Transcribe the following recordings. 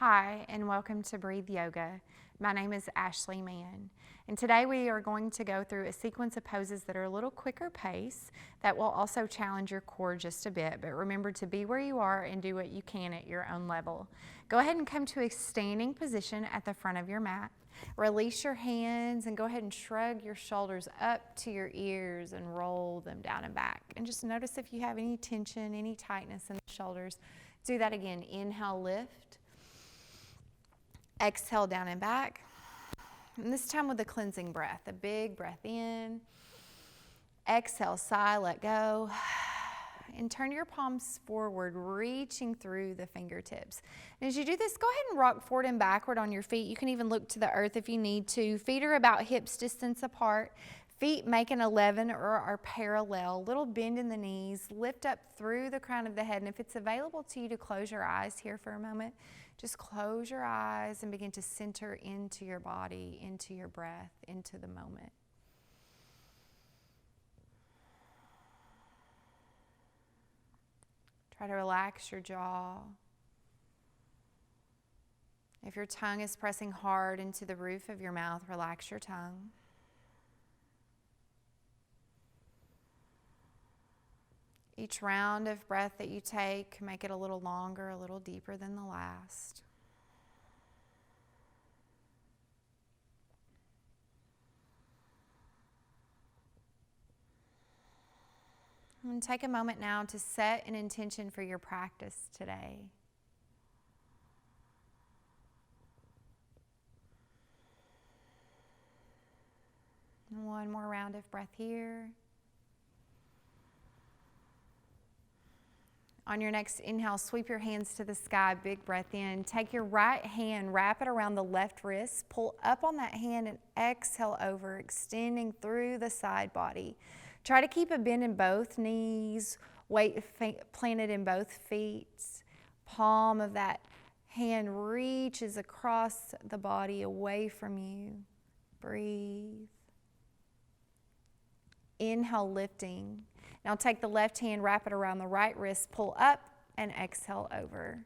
Hi, and welcome to Breathe Yoga. My name is Ashley Mann, and today we are going to go through a sequence of poses that are a little quicker pace that will also challenge your core just a bit, but remember to be where you are and do what you can at your own level. Go ahead and come to a standing position at the front of your mat. Release your hands and go ahead and shrug your shoulders up to your ears and roll them down and back. And just notice if you have any tension, any tightness in the shoulders. Do that again. Inhale, lift. Exhale, down and back. And this time with a cleansing breath. A big breath in. Exhale, sigh, let go. And turn your palms forward, reaching through the fingertips. And as you do this, go ahead and rock forward and backward on your feet. You can even look to the earth if you need to. Feet are about hips distance apart. Feet make an 11 or are parallel. Little bend in the knees. Lift up through the crown of the head. And if it's available to you to close your eyes here for a moment, just close your eyes and begin to center into your body, into your breath, into the moment. Try to relax your jaw. If your tongue is pressing hard into the roof of your mouth, relax your tongue. Each round of breath that you take, make it a little longer, a little deeper than the last. And take a moment now to set an intention for your practice today. And one more round of breath here. On your next inhale, sweep your hands to the sky, big breath in. Take your right hand, wrap it around the left wrist, pull up on that hand and exhale over, extending through the side body. Try to keep a bend in both knees, weight planted in both feet. Palm of that hand reaches across the body away from you. Breathe. Inhale, lifting. Now take the left hand, wrap it around the right wrist, pull up and exhale over.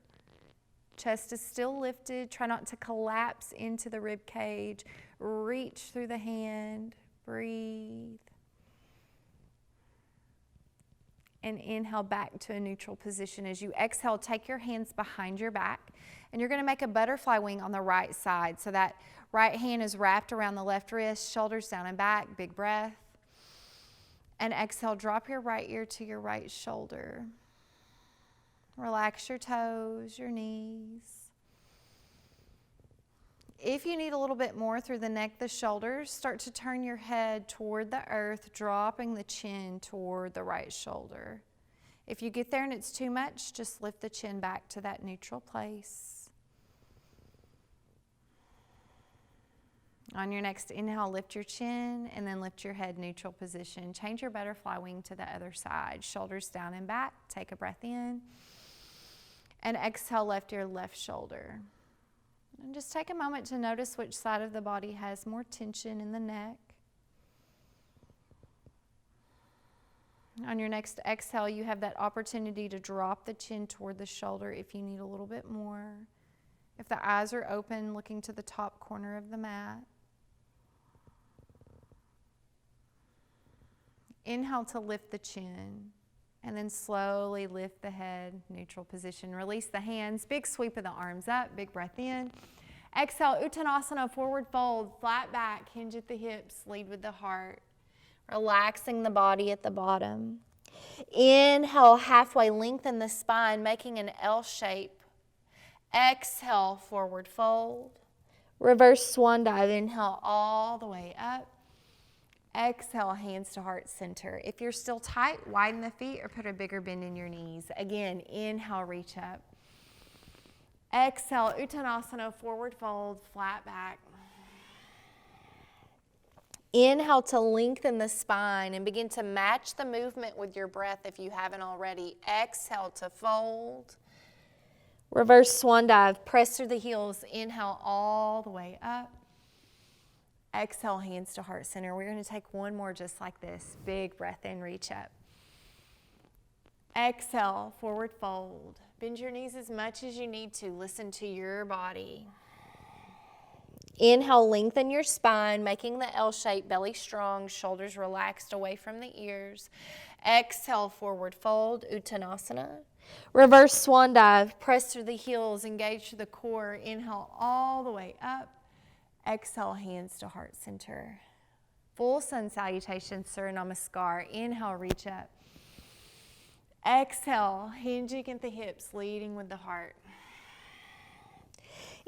Chest is still lifted. Try not to collapse into the rib cage. Reach through the hand. Breathe. And inhale back to a neutral position. As you exhale, take your hands behind your back, and you're going to make a butterfly wing on the right side. So that right hand is wrapped around the left wrist, shoulders down and back, big breath. And exhale, drop your right ear to your right shoulder. Relax your toes, your knees. If you need a little bit more through the neck, the shoulders, start to turn your head toward the earth, dropping the chin toward the right shoulder. If you get there and it's too much, just lift the chin back to that neutral place. On your next inhale, lift your chin and then lift your head, neutral position. Change your butterfly wing to the other side. Shoulders down and back. Take a breath in. And exhale, left ear, left shoulder. And just take a moment to notice which side of the body has more tension in the neck. On your next exhale, you have that opportunity to drop the chin toward the shoulder if you need a little bit more. If the eyes are open, looking to the top corner of the mat. Inhale to lift the chin, and then slowly lift the head, neutral position. Release the hands, big sweep of the arms up, big breath in. Exhale, Uttanasana, forward fold, flat back, hinge at the hips, lead with the heart. Relaxing the body at the bottom. Inhale, halfway lengthen the spine, making an L shape. Exhale, forward fold. Reverse swan dive, inhale all the way up. Exhale, hands to heart center. If you're still tight, widen the feet or put a bigger bend in your knees. Again, inhale, reach up. Exhale, Uttanasana, forward fold, flat back. Inhale to lengthen the spine and begin to match the movement with your breath if you haven't already. Exhale to fold. Reverse swan dive, press through the heels. Inhale all the way up. Exhale, hands to heart center. We're going to take one more just like this. Big breath in, reach up. Exhale, forward fold. Bend your knees as much as you need to. Listen to your body. Inhale, lengthen your spine, making the L shape, belly strong, shoulders relaxed away from the ears. Exhale, forward fold, Uttanasana. Reverse swan dive, press through the heels, engage the core. Inhale all the way up. Exhale, hands to heart center. Full sun salutation, Surya Namaskar. Inhale, reach up. Exhale, hinging at the hips, leading with the heart.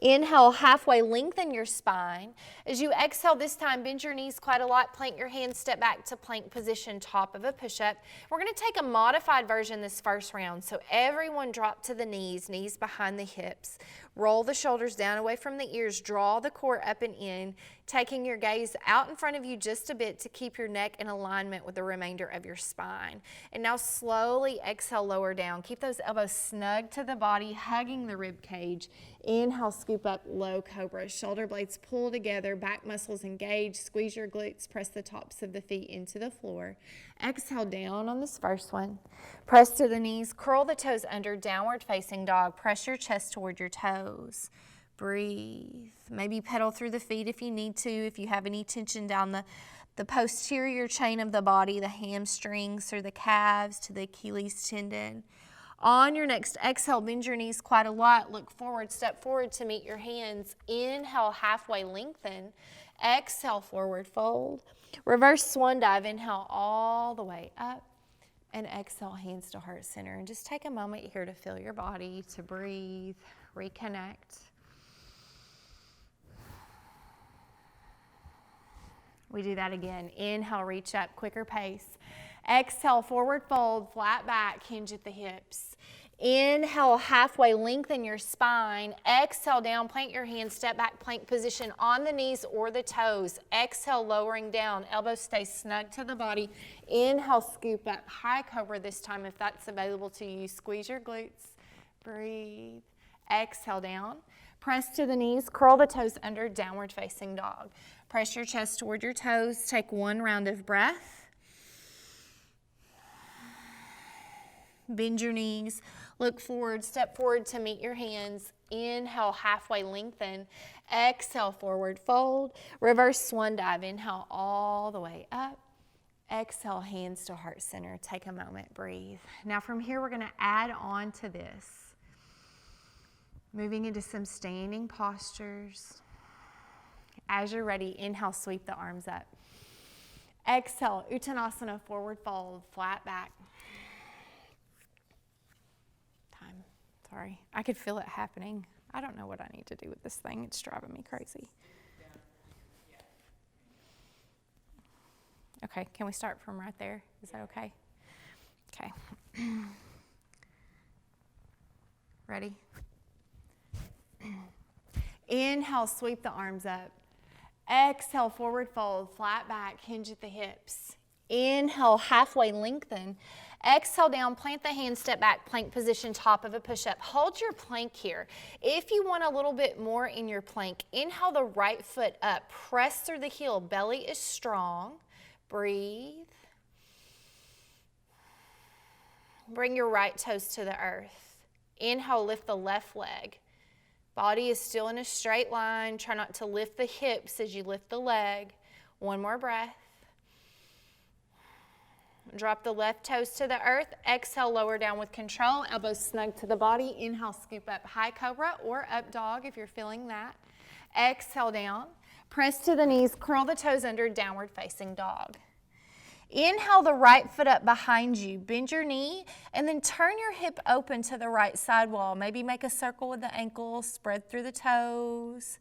Inhale, halfway lengthen your spine. As you exhale this time, bend your knees quite a lot. Plant your hands, step back to plank position, top of a push-up. We're going to take a modified version this first round. So everyone drop to the knees, knees behind the hips. Roll the shoulders down away from the ears. Draw the core up and in, taking your gaze out in front of you just a bit to keep your neck in alignment with the remainder of your spine. And now slowly exhale, lower down. Keep those elbows snug to the body, hugging the rib cage. Inhale, scoop up, low cobra. Shoulder blades pull together, back muscles engage. Squeeze your glutes, press the tops of the feet into the floor. Exhale down on this first one. Press to the knees, curl the toes under, downward facing dog. Press your chest toward your toes. Breathe. Maybe pedal through the feet if you need to, if you have any tension down the posterior chain of the body, the hamstrings or the calves to the Achilles tendon. On your next exhale, bend your knees quite a lot. Look forward, step forward to meet your hands. Inhale, halfway lengthen. Exhale, forward fold. Reverse swan dive. Inhale all the way up. And exhale, hands to heart center. And just take a moment here to feel your body, to breathe, reconnect. We do that again. Inhale, reach up, quicker pace. Exhale, forward fold, flat back, hinge at the hips. Inhale, halfway lengthen your spine. Exhale down, plant your hands, step back, plank position on the knees or the toes. Exhale, lowering down, elbows stay snug to the body. Inhale, scoop up, high cobra this time if that's available to you. Squeeze your glutes, breathe. Exhale down, press to the knees, curl the toes under, downward facing dog. Press your chest toward your toes, take one round of breath. Bend your knees, look forward, step forward to meet your hands. Inhale, halfway lengthen. Exhale, forward fold. Reverse swan dive. Inhale all the way up. Exhale, hands to heart center. Take a moment, breathe. Now from here, we're going to add on to this. Moving into some standing postures. As you're ready, inhale, sweep the arms up. Exhale, Uttanasana, forward fold, flat back. Sorry, I could feel it happening. I don't know what I need to do with this thing. It's driving me crazy. Okay, can we start from right there? Is that okay? Okay. Ready? Inhale, sweep the arms up. Exhale, forward fold, flat back, hinge at the hips. Inhale, halfway lengthen. Exhale down, plant the hands, step back, plank position, top of a push-up. Hold your plank here. If you want a little bit more in your plank, inhale the right foot up, press through the heel, belly is strong. Breathe. Bring your right toes to the earth. Inhale, lift the left leg. Body is still in a straight line. Try not to lift the hips as you lift the leg. One more breath. Drop the left toes to the earth. Exhale, lower down with control. Elbows snug to the body. Inhale, scoop up, high cobra or up dog if you're feeling that. Exhale down. Press to the knees, curl the toes under, downward facing dog. Inhale the right foot up behind you. Bend your knee and then turn your hip open to the right side wall. Maybe make a circle with the ankle, spread through the toes.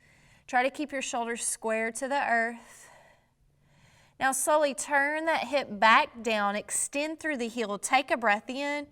Try to keep your shoulders square to the earth. Now slowly turn that hip back down, extend through the heel, take a breath in.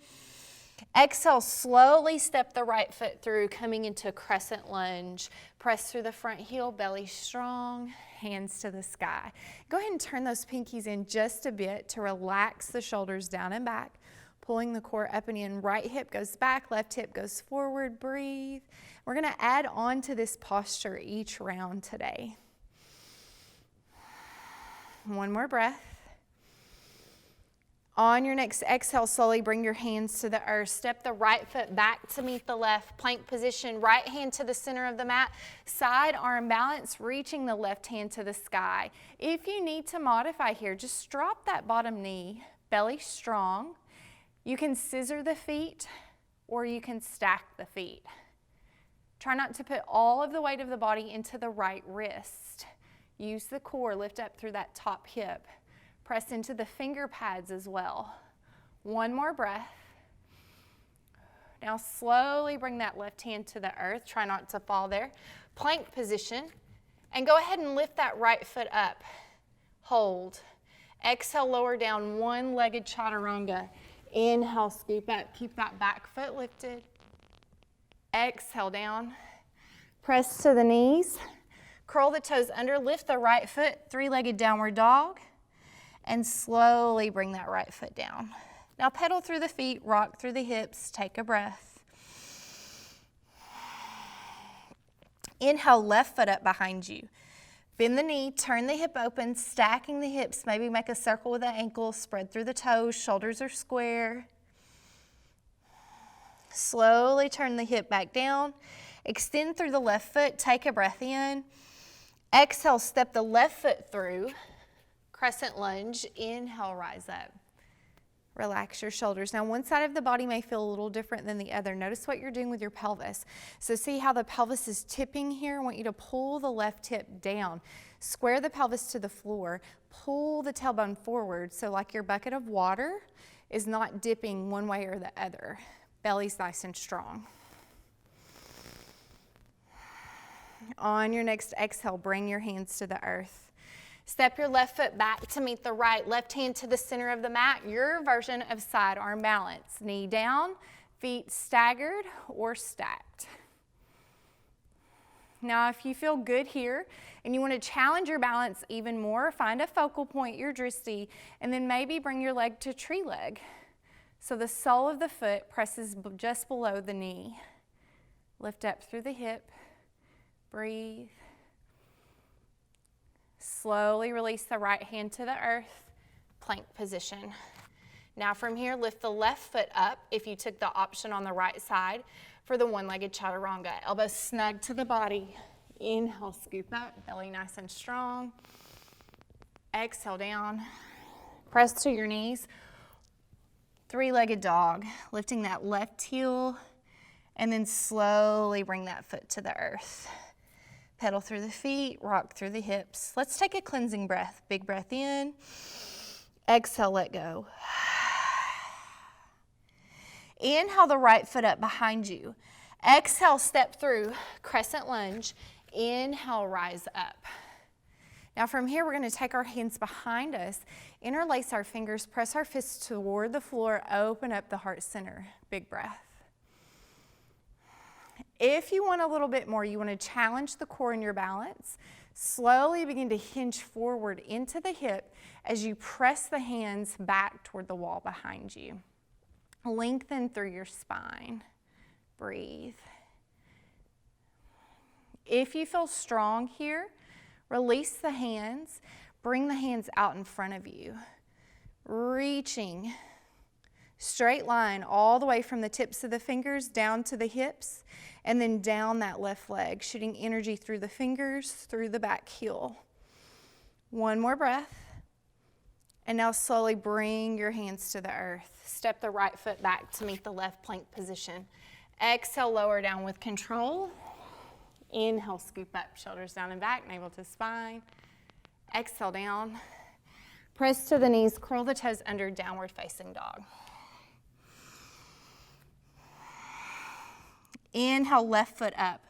Exhale, slowly step the right foot through, coming into a crescent lunge. Press through the front heel, belly strong, hands to the sky. Go ahead and turn those pinkies in just a bit to relax the shoulders down and back, pulling the core up and in. Right hip goes back, left hip goes forward, breathe. We're gonna add on to this posture each round today. One more breath. On your next exhale, slowly bring your hands to the earth. Step the right foot back to meet the left. Plank position, right hand to the center of the mat. Side arm balance, reaching the left hand to the sky. If you need to modify here, just drop that bottom knee, belly strong. You can scissor the feet or you can stack the feet. Try not to put all of the weight of the body into the right wrist. Use the core, lift up through that top hip. Press into the finger pads as well. One more breath. Now slowly bring that left hand to the earth. Try not to fall there. Plank position. And go ahead and lift that right foot up. Hold. Exhale, lower down, one-legged chaturanga. Inhale, scoop up. Keep that back foot lifted. Exhale down. Press to the knees. Curl the toes under. Lift the right foot, three-legged downward dog. And slowly bring that right foot down. Now pedal through the feet, rock through the hips, take a breath. Inhale, left foot up behind you. Bend the knee, turn the hip open, stacking the hips. Maybe make a circle with the ankle, spread through the toes, shoulders are square. Slowly turn the hip back down. Extend through the left foot, take a breath in. Exhale, step the left foot through. Crescent lunge, inhale, rise up. Relax your shoulders. Now, one side of the body may feel a little different than the other. Notice what you're doing with your pelvis. So see how the pelvis is tipping here? I want you to pull the left hip down. Square the pelvis to the floor. Pull the tailbone forward so like your bucket of water is not dipping one way or the other. Belly's nice and strong. On your next exhale, bring your hands to the earth. Step your left foot back to meet the right. Left hand to the center of the mat. Your version of side arm balance. Knee down, feet staggered or stacked. Now, if you feel good here and you want to challenge your balance even more, find a focal point, your drishti, and then maybe bring your leg to tree leg. So the sole of the foot presses just below the knee. Lift up through the hip. Breathe. Slowly release the right hand to the earth, plank position. Now from here, lift the left foot up if you took the option on the right side for the one-legged chaturanga. Elbows snug to the body. Inhale, scoop up, belly nice and strong. Exhale down. Press to your knees. Three-legged dog, lifting that left heel, and then slowly bring that foot to the earth. Pedal through the feet, rock through the hips. Let's take a cleansing breath. Big breath in. Exhale, let go. Inhale the right foot up behind you. Exhale, step through, crescent lunge. Inhale, rise up. Now from here, we're going to take our hands behind us, interlace our fingers, press our fists toward the floor, open up the heart center. Big breath. If you want a little bit more, you want to challenge the core in your balance, slowly begin to hinge forward into the hip as you press the hands back toward the wall behind you. Lengthen through your spine. Breathe. If you feel strong here, release the hands, bring the hands out in front of you. Reaching, straight line all the way from the tips of the fingers down to the hips, and then down that left leg, shooting energy through the fingers, through the back heel. One more breath. And now slowly bring your hands to the earth. Step the right foot back to meet the left plank position. Exhale, lower down with control. Inhale, scoop up, shoulders down and back, navel to spine. Exhale down. Press to the knees, curl the toes under, downward facing dog. Inhale, left foot up.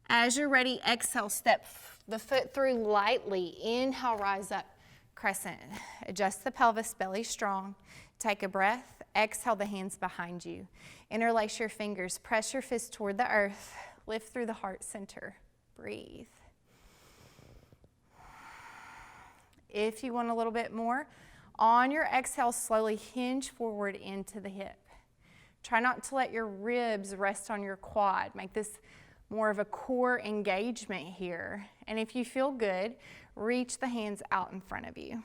As you're ready, exhale, step the foot through lightly. Inhale, rise up, crescent. Adjust the pelvis, belly strong. Take a breath. Exhale, the hands behind you. Interlace your fingers. Press your fist toward the earth. Lift through the heart center. Breathe. If you want a little bit more, on your exhale, slowly hinge forward into the hip. Try not to let your ribs rest on your quad. Make this more of a core engagement here. And if you feel good, reach the hands out in front of you.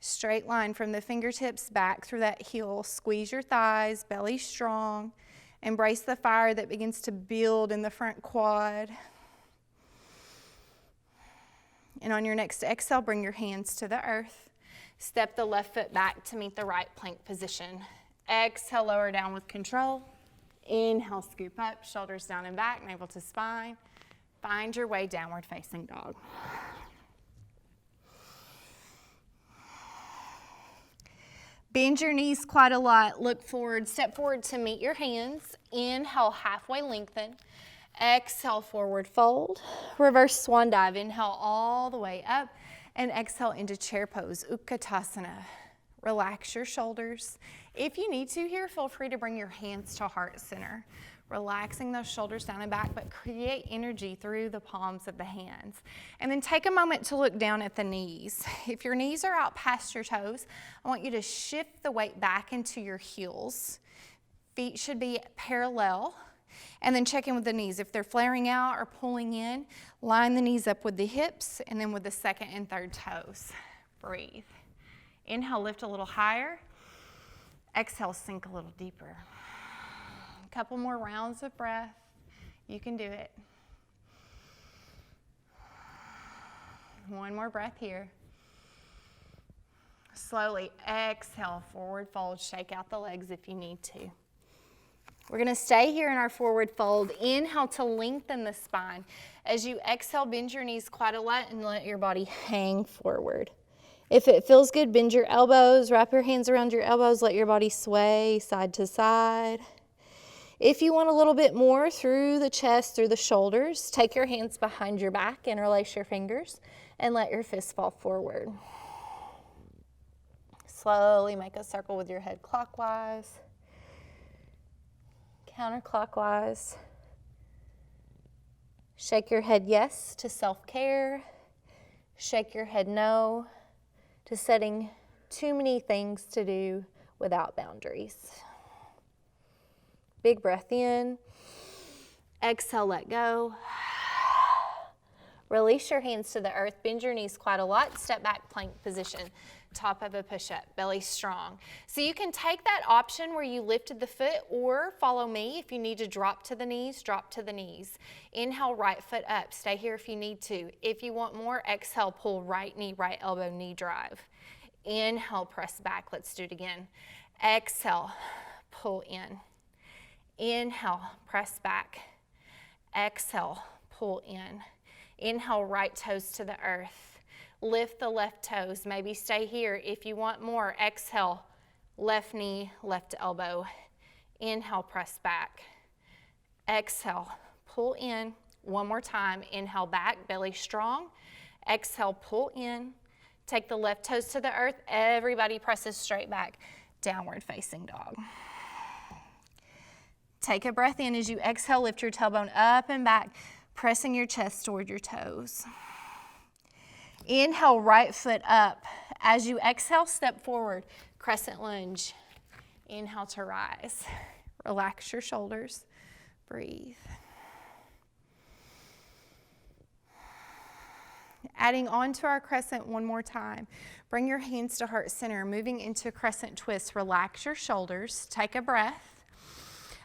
Straight line from the fingertips back through that heel. Squeeze your thighs, belly strong. Embrace the fire that begins to build in the front quad. And on your next exhale, bring your hands to the earth. Step the left foot back to meet the right plank position. Exhale, lower down with control. Inhale, scoop up, shoulders down and back, navel to spine. Find your way, downward facing dog. Bend your knees quite a lot. Look forward, step forward to meet your hands. Inhale, halfway lengthen. Exhale, forward fold. Reverse swan dive. Inhale all the way up and exhale into chair pose, Utkatasana. Relax your shoulders. If you need to here, feel free to bring your hands to heart center. Relaxing those shoulders down and back, but create energy through the palms of the hands. And then take a moment to look down at the knees. If your knees are out past your toes, I want you to shift the weight back into your heels. Feet should be parallel. And then check in with the knees. If they're flaring out or pulling in, line the knees up with the hips and then with the second and third toes. Breathe. Inhale, lift a little higher. Exhale, sink a little deeper. A couple more rounds of breath. You can do it. One more breath here. Slowly exhale, forward fold. Shake out the legs if you need to. We're going to stay here in our forward fold. Inhale to lengthen the spine. As you exhale, bend your knees quite a lot and let your body hang forward. If it feels good, bend your elbows, wrap your hands around your elbows, let your body sway side to side. If you want a little bit more through the chest, through the shoulders, take your hands behind your back, interlace your fingers, and let your fists fall forward. Slowly make a circle with your head clockwise, counterclockwise. Shake your head yes to self-care. Shake your head no to setting too many things to do without boundaries. Big breath in. Exhale, let go. Release your hands to the earth. Bend your knees quite a lot. Step back, plank position. Top of a push-up, belly strong. So you can take that option where you lifted the foot, or follow me. If you need to drop to the knees, drop to the knees. Inhale, right foot up. Stay here if you need to. If you want more, exhale, pull right knee, right elbow, knee drive. Inhale, press back. Let's do it again. Exhale, pull in. Inhale, press back. Exhale, pull in. Inhale, right toes to the earth. Lift the left toes. Maybe stay here. If you want more, exhale, left knee, left elbow. Inhale, press back. Exhale, pull in. One more time. Inhale, back, belly strong. Exhale, pull in. Take the left toes to the earth. Everybody presses straight back. Downward facing dog. Take a breath in. As you exhale, lift your tailbone up and back, pressing your chest toward your toes. Inhale, right foot up. As you exhale, step forward, crescent lunge. Inhale to rise. Relax your shoulders. Breathe. Adding on to our crescent one more time. Bring your hands to heart center, moving into crescent twist. Relax your shoulders. Take a breath.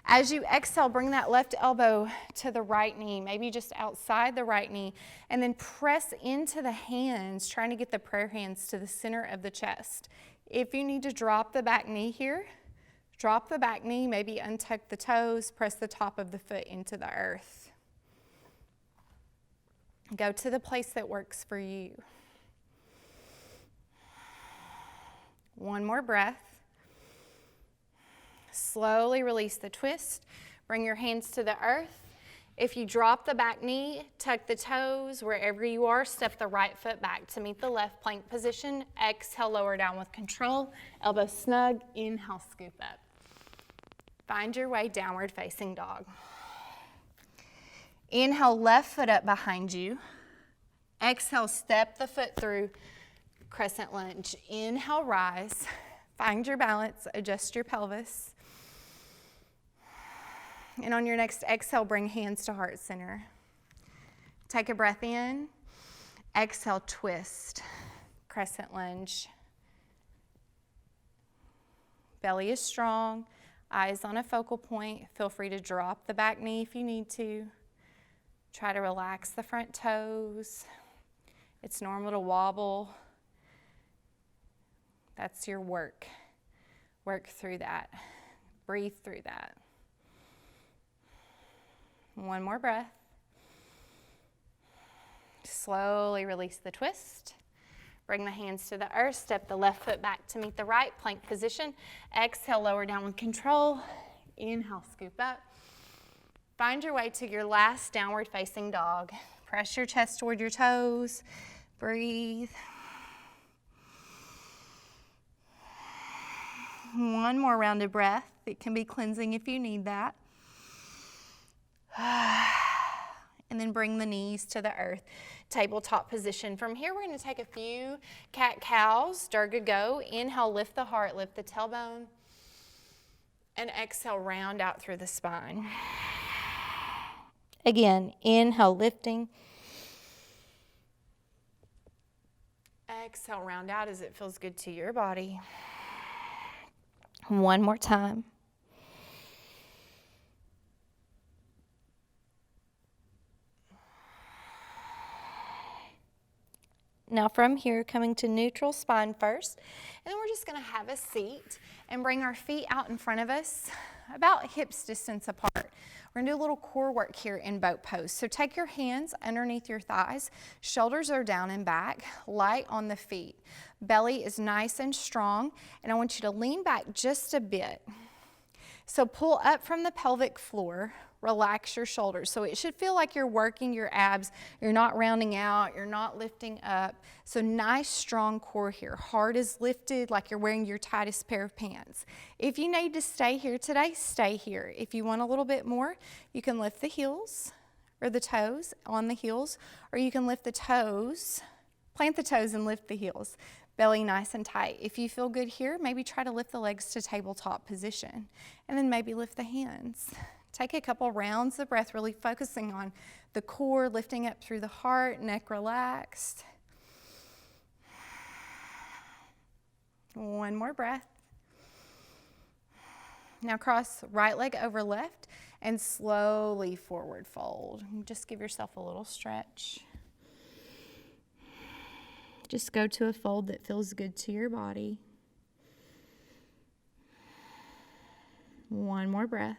As you exhale, bring that left elbow to the right knee, maybe just outside the right knee, and then press into the hands, trying to get the prayer hands to the center of the chest. If you need to drop the back knee here, drop the back knee, maybe untuck the toes, press the top of the foot into the earth. Go to the place that works for you. One more breath. Slowly release the twist. Bring your hands to the earth. If you drop the back knee, tuck the toes. Wherever you are, step the right foot back to meet the left plank position. Exhale, lower down with control. Elbow snug. Inhale, scoop up. Find your way, downward facing dog. Inhale, left foot up behind you. Exhale, step the foot through, crescent lunge. Inhale, rise. Find your balance, adjust your pelvis. And on your next exhale, bring hands to heart center. Take a breath in. Exhale, twist, crescent lunge. Belly is strong, eyes on a focal point. Feel free to drop the back knee if you need to. Try to relax the front toes. It's normal to wobble. That's your work. Work through that. Breathe through that. One more breath. Slowly release the twist. Bring the hands to the earth. Step the left foot back to meet the right. Plank position. Exhale, lower down with control. Inhale, scoop up. Find your way to your last downward facing dog. Press your chest toward your toes. Breathe. One more round of breath. It can be cleansing if you need that. And then bring the knees to the earth. Tabletop position. From here, we're going to take a few cat-cows. Durga go. Inhale, lift the heart, lift the tailbone. And exhale, round out through the spine. Again, inhale, lifting. Exhale, round out as it feels good to your body. One more time. Now from here, coming to neutral spine first, and then we're just going to have a seat and bring our feet out in front of us, about hips distance apart. We're going to do a little core work here in boat pose. So take your hands underneath your thighs, shoulders are down and back, light on the feet. Belly is nice and strong, and I want you to lean back just a bit. So pull up from the pelvic floor, relax your shoulders. So it should feel like you're working your abs. You're not rounding out, you're not lifting up. So nice strong core here. Heart is lifted like you're wearing your tightest pair of pants. If you need to stay here today, stay here. If you want a little bit more, you can lift the heels or the toes on the heels, or you can lift the toes, plant the toes and lift the heels. Belly nice and tight. If you feel good here, maybe try to lift the legs to tabletop position, and then maybe lift the hands. Take a couple rounds of breath, really focusing on the core, lifting up through the heart, neck relaxed. One more breath. Now cross right leg over left and slowly forward fold. Just give yourself a little stretch. Just go to a fold that feels good to your body. One more breath.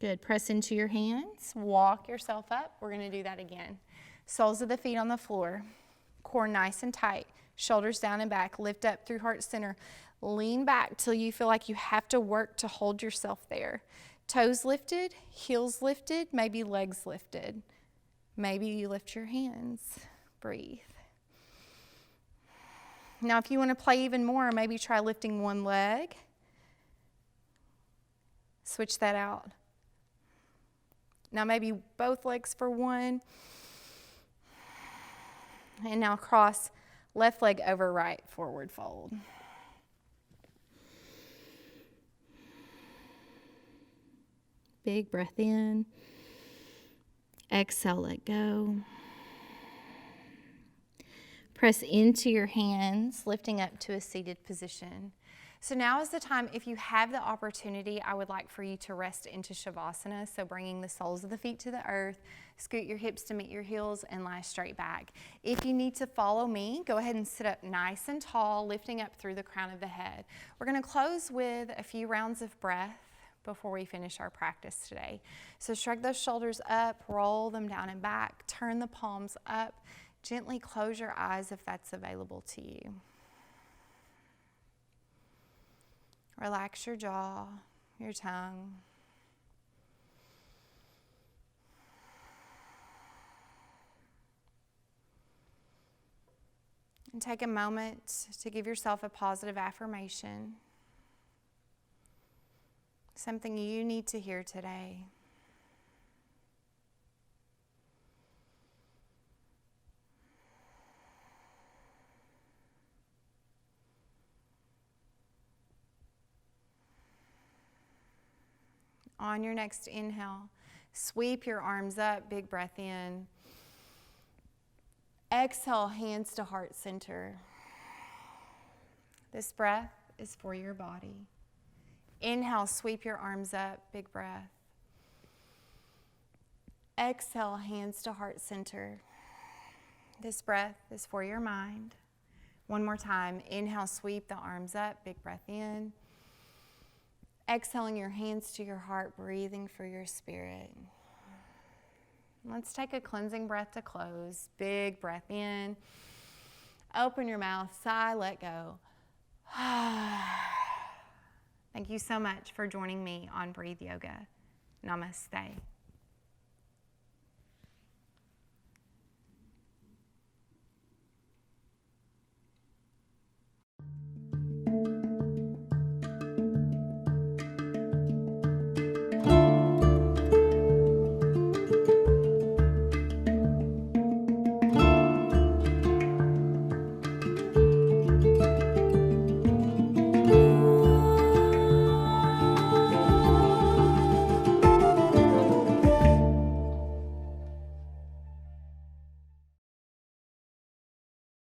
Good. Press into your hands. Walk yourself up. We're going to do that again. Soles of the feet on the floor. Core nice and tight. Shoulders down and back. Lift up through heart center. Lean back till you feel like you have to work to hold yourself there. Toes lifted, heels lifted, maybe legs lifted. Maybe you lift your hands. Breathe. Now, if you want to play even more, maybe try lifting one leg. Switch that out. Now, maybe both legs for one. And now cross left leg over right, forward fold. Big breath in. Exhale, let go. Press into your hands, lifting up to a seated position. So now is the time, if you have the opportunity, I would like for you to rest into Shavasana. So bringing the soles of the feet to the earth, scoot your hips to meet your heels, and lie straight back. If you need to follow me, go ahead and sit up nice and tall, lifting up through the crown of the head. We're going to close with a few rounds of breath before we finish our practice today. So shrug those shoulders up, roll them down and back, turn the palms up, gently close your eyes if that's available to you. Relax your jaw, your tongue. And take a moment to give yourself a positive affirmation. Something you need to hear today. On your next inhale, sweep your arms up, big breath in. Exhale, hands to heart center. This breath is for your body. Inhale, sweep your arms up, big breath. Exhale, hands to heart center. This breath is for your mind. One more time. Inhale, sweep the arms up, big breath in. Exhaling your hands to your heart, breathing for your spirit. Let's take a cleansing breath to close. Big breath in. Open your mouth, sigh, let go. Thank you so much for joining me on Breathe Yoga. Namaste.